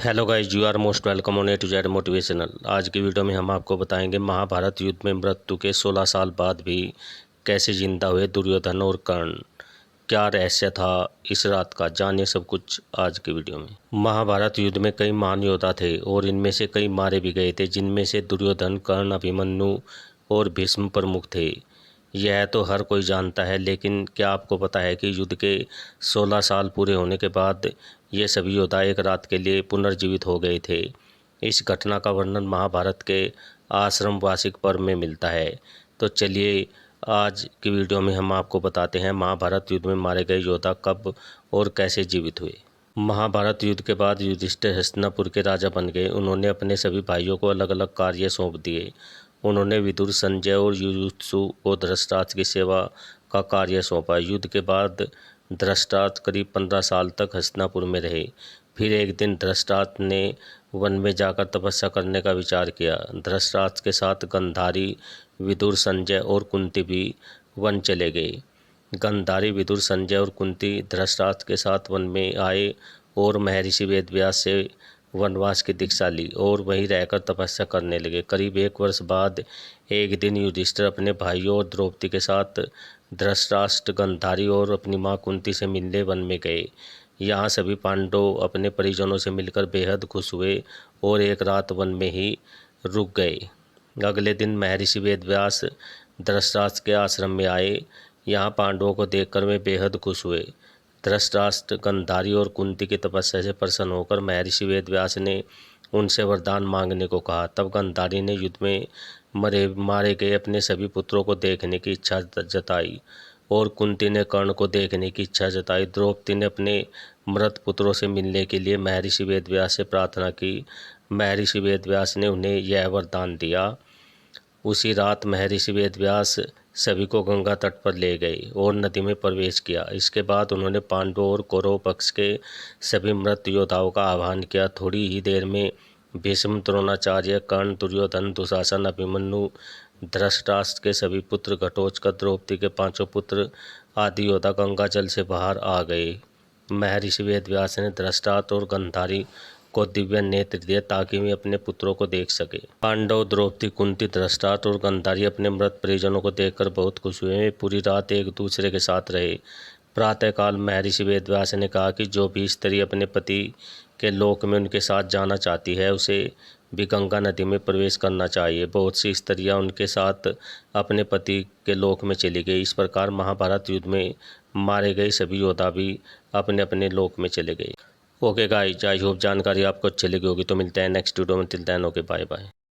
Hello guys, you are most welcome on A to Z motivational. आज की video में हम आपको बताएंगे महाभारत युद्ध में मृत्यु के 16 साल बाद भी कैसे जिंदा हुए दुर्योधन और कर्ण। क्या रहस्य था इस रात का, जानिए सब कुछ आज की वीडियो में। महाभारत युद्ध में कई महान योद्धा थे और इनमें से कई मारे भी गए थे, जिनमें से दुर्योधन, कर्ण, अभिमन्यु और भीष्म प्रमुख थे। यह तो हर कोई जानता है, लेकिन क्या आपको पता है कि युद्ध के 16 साल पूरे होने के बाद ये सभी योद्धा एक रात के लिए पुनर्जीवित हो गए थे। इस घटना का वर्णन महाभारत के आश्रम वार्षिक पर्व में मिलता है। तो चलिए आज की वीडियो में हम आपको बताते हैं महाभारत युद्ध में मारे गए योद्धा कब और कैसे जीवित हुए। महाभारत युद्ध के बाद युधिष्ठिर हस्तिनापुर के राजा बन गए। उन्होंने अपने सभी भाइयों को अलग अलग कार्य सौंप दिए। उन्होंने विदुर, संजय और युयुत्सु को धृतराष्ट्र की सेवा का कार्य सौंपा। युद्ध के बाद धृतराष्ट्र करीब 15 साल तक हस्तिनापुर में रहे। फिर एक दिन धृतराष्ट्र ने वन में जाकर तपस्या करने का विचार किया। धृतराष्ट्र के साथ गांधारी, विदुर, संजय और कुंती भी वन चले गए। गांधारी, विदुर, संजय और कुंती धृतराष्ट्र के साथ वन में आए और महर्षि वेदव्यास से वनवास की दीक्षा ली और वहीं रहकर तपस्या करने लगे। करीब 1 वर्ष बाद एक दिन युधिष्ठिर अपने भाइयों और द्रौपदी के साथ धृतराष्ट्र, गांधारी और अपनी मां कुंती से मिलने वन में गए। यहाँ सभी पांडव अपने परिजनों से मिलकर बेहद खुश हुए और एक रात वन में ही रुक गए। अगले दिन महर्षि वेदव्यास धृतराष्ट्र के आश्रम में आए। यहाँ पांडवों को देखकर वे बेहद खुश हुए। धृतराष्ट्र, गांधारी और कुंती की तपस्या से प्रसन्न होकर महर्षि वेदव्यास ने उनसे वरदान मांगने को कहा। तब गांधारी ने युद्ध में मारे गए अपने सभी पुत्रों को देखने की इच्छा जताई और कुंती ने कर्ण को देखने की इच्छा जताई। द्रौपदी ने अपने मृत पुत्रों से मिलने के लिए महर्षि वेदव्यास से प्रार्थना की। महर्षि वेदव्यास ने उन्हें यह वरदान दिया। उसी रात महर्षि वेदव्यास सभी को गंगा तट पर ले गए और नदी में प्रवेश किया। इसके बाद उन्होंने पांडवों और कौरव पक्ष के सभी मृत योद्धाओं का आह्वान किया। थोड़ी ही देर में भीष्म, द्रोणाचार्य, कर्ण, दुर्योधन, दुशासन, अभिमन्यु, धृतराष्ट्र के सभी पुत्र, घटोत्कच, द्रौपदी के 5 पुत्र आदि योद्धा गंगा जल से बाहर आ गए। महर्षि वेदव्यास ने धृतराष्ट्र और गांधारी को दिव्य नेत्र दिए ताकि वे अपने पुत्रों को देख सके। पांडव, द्रौपदी, कुंती, धृतराष्ट्र और गांधारी अपने मृत परिजनों को देखकर बहुत खुश हुए। वे पूरी रात एक दूसरे के साथ रहे। प्रातःकाल महर्षि वेदव्यास ने कहा कि जो भी स्त्री अपने पति के लोक में उनके साथ जाना चाहती है, उसे भी गंगा नदी में प्रवेश करना चाहिए। बहुत सी स्त्रियां उनके साथ अपने पति के लोक में चली गई। इस प्रकार महाभारत युद्ध में मारे गए सभी योद्धा भी अपने अपने लोक में चले गए। ओके गाइस, आई होप जानकारी आपको अच्छी लगी होगी। तो मिलते हैं नेक्स्ट वीडियो में। Till then okay, bye bye.